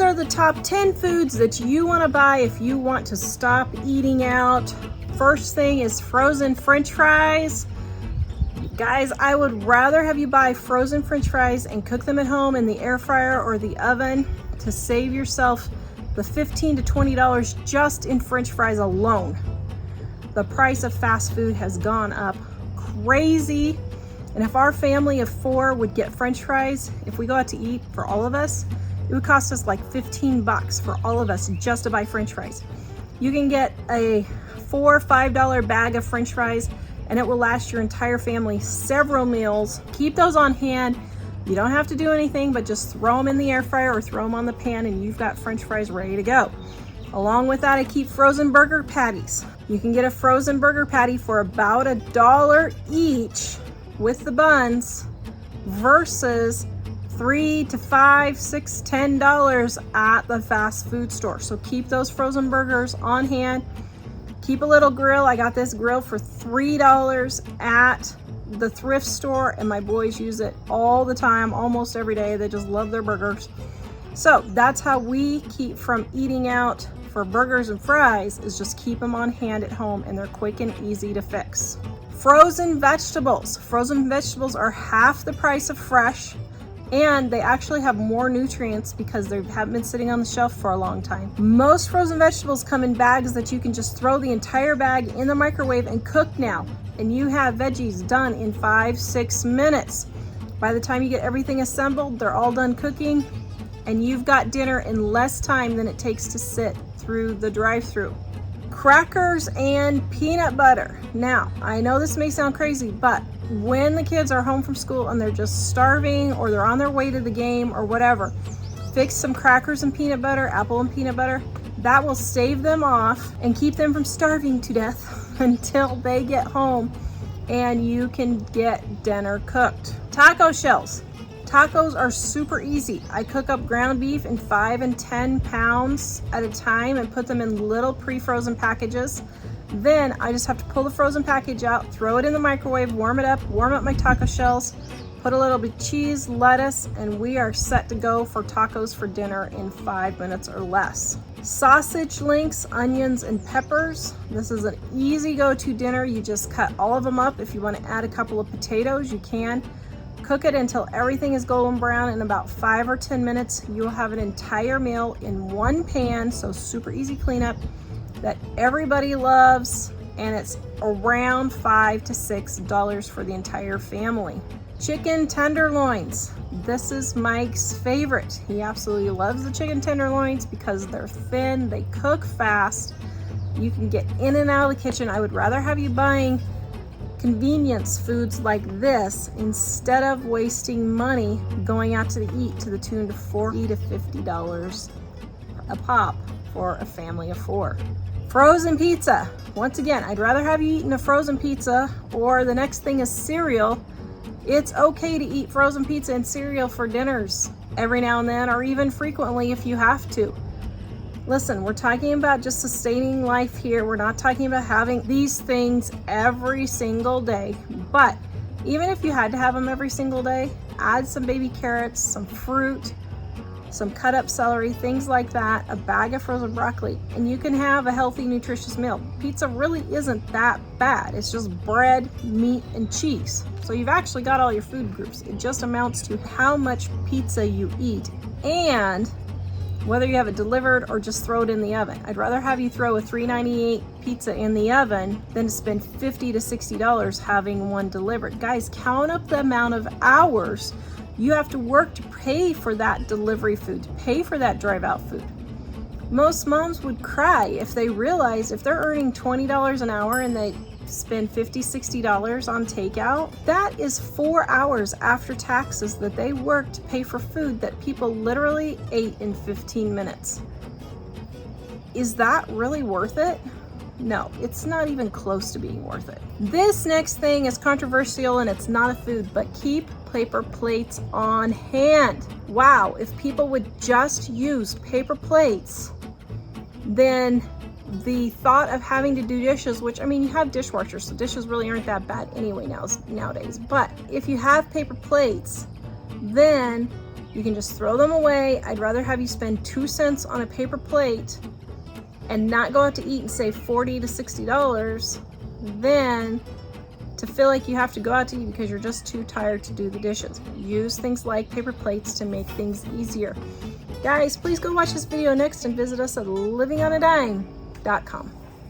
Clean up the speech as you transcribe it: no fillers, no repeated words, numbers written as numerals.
are the top 10 foods that you want to buy if you want to stop eating out. First thing is frozen French fries. Guys, I would rather have you buy frozen French fries and cook them at home in the air fryer or the oven to save yourself the $15 to $20 just in French fries alone. The price of fast food has gone up crazy. And if our family of 4 would get French fries, if we go out to eat for all of us, it would cost us like $15 for all of us just to buy French fries. You can get a $4 or $5 bag of French fries and it will last your entire family several meals. Keep those on hand. You don't have to do anything but just throw them in the air fryer or throw them on the pan and you've got French fries ready to go. Along with that, I keep frozen burger patties. You can get a frozen burger patty for about $1 each with the buns versus $3 to $5, $6, $10 at the fast food store. So keep those frozen burgers on hand. Keep a little grill. I got this grill for $3 at the thrift store and my boys use it all the time, almost every day. They just love their burgers. So that's how we keep from eating out for burgers and fries, is just keep them on hand at home and they're quick and easy to fix. Frozen vegetables. Frozen vegetables are half the price of fresh and they actually have more nutrients because they haven't been sitting on the shelf for a long time. Most frozen vegetables come in bags that you can just throw the entire bag in the microwave and cook now. And you have veggies done in 5-6 minutes. By the time you get everything assembled, they're all done cooking and you've got dinner in less time than it takes to sit through the drive-through. Crackers and peanut butter. Now, I know this may sound crazy, but when the kids are home from school and they're just starving or they're on their way to the game or whatever, fix some crackers and peanut butter, apple and peanut butter. That will stave them off and keep them from starving to death until they get home and you can get dinner cooked. Taco shells. Tacos are super easy. I cook up ground beef in 5 and 10 pounds at a time and put them in little pre-frozen packages. Then I just have to pull the frozen package out, throw it in the microwave, warm it up, warm up my taco shells, put a little bit of cheese, lettuce, and we are set to go for tacos for dinner in 5 minutes or less. Sausage links, onions, and peppers. This is an easy go-to dinner. You just cut all of them up. If you want to add a couple of potatoes, you can. Cook it until everything is golden brown. In about 5 or 10 minutes, you'll have an entire meal in one pan, so super easy cleanup that everybody loves, and it's around $5 to $6 for the entire family. Chicken tenderloins. This is Mike's favorite. He absolutely loves the chicken tenderloins because they're thin, they cook fast, you can get in and out of the kitchen. I would rather have you buying convenience foods like this instead of wasting money going out to eat to the tune of $40 to $50 a pop for a family of 4. Frozen pizza. Once again, I'd rather have you eating a frozen pizza, or the next thing is cereal. It's okay to eat frozen pizza and cereal for dinners every now and then, or even frequently if you have to. Listen, we're talking about just sustaining life here. We're not talking about having these things every single day. But even if you had to have them every single day, add some baby carrots, some fruit, some cut up celery, things like that, a bag of frozen broccoli, and you can have a healthy, nutritious meal. Pizza really isn't that bad. It's just bread, meat, and cheese. So you've actually got all your food groups. It just amounts to how much pizza you eat and whether you have it delivered or just throw it in the oven. I'd rather have you throw a $3.98 pizza in the oven than to spend $50 to $60 having one delivered. Guys, count up the amount of hours you have to work to pay for that delivery food, to pay for that drive out food. Most moms would cry if they realized if they're earning $20 an hour and they spend $50, $60 on takeout, that is 4 hours after taxes that they work to pay for food that people literally ate in 15 minutes. Is that really worth it? No, it's not even close to being worth it. This next thing is controversial and it's not a food, but keep paper plates on hand. Wow, if people would just use paper plates, then the thought of having to do dishes, which, I mean, you have dishwashers, so dishes really aren't that bad anyway nowadays. But if you have paper plates, then You can just throw them away. I'd rather have you spend 2 cents on a paper plate and not go out to eat and save $40 to $60 than to feel like you have to go out to eat because you're just too tired to do the dishes. Use things like paper plates to make things easier. Guys, please go watch this video next and visit us at livingonadime.com.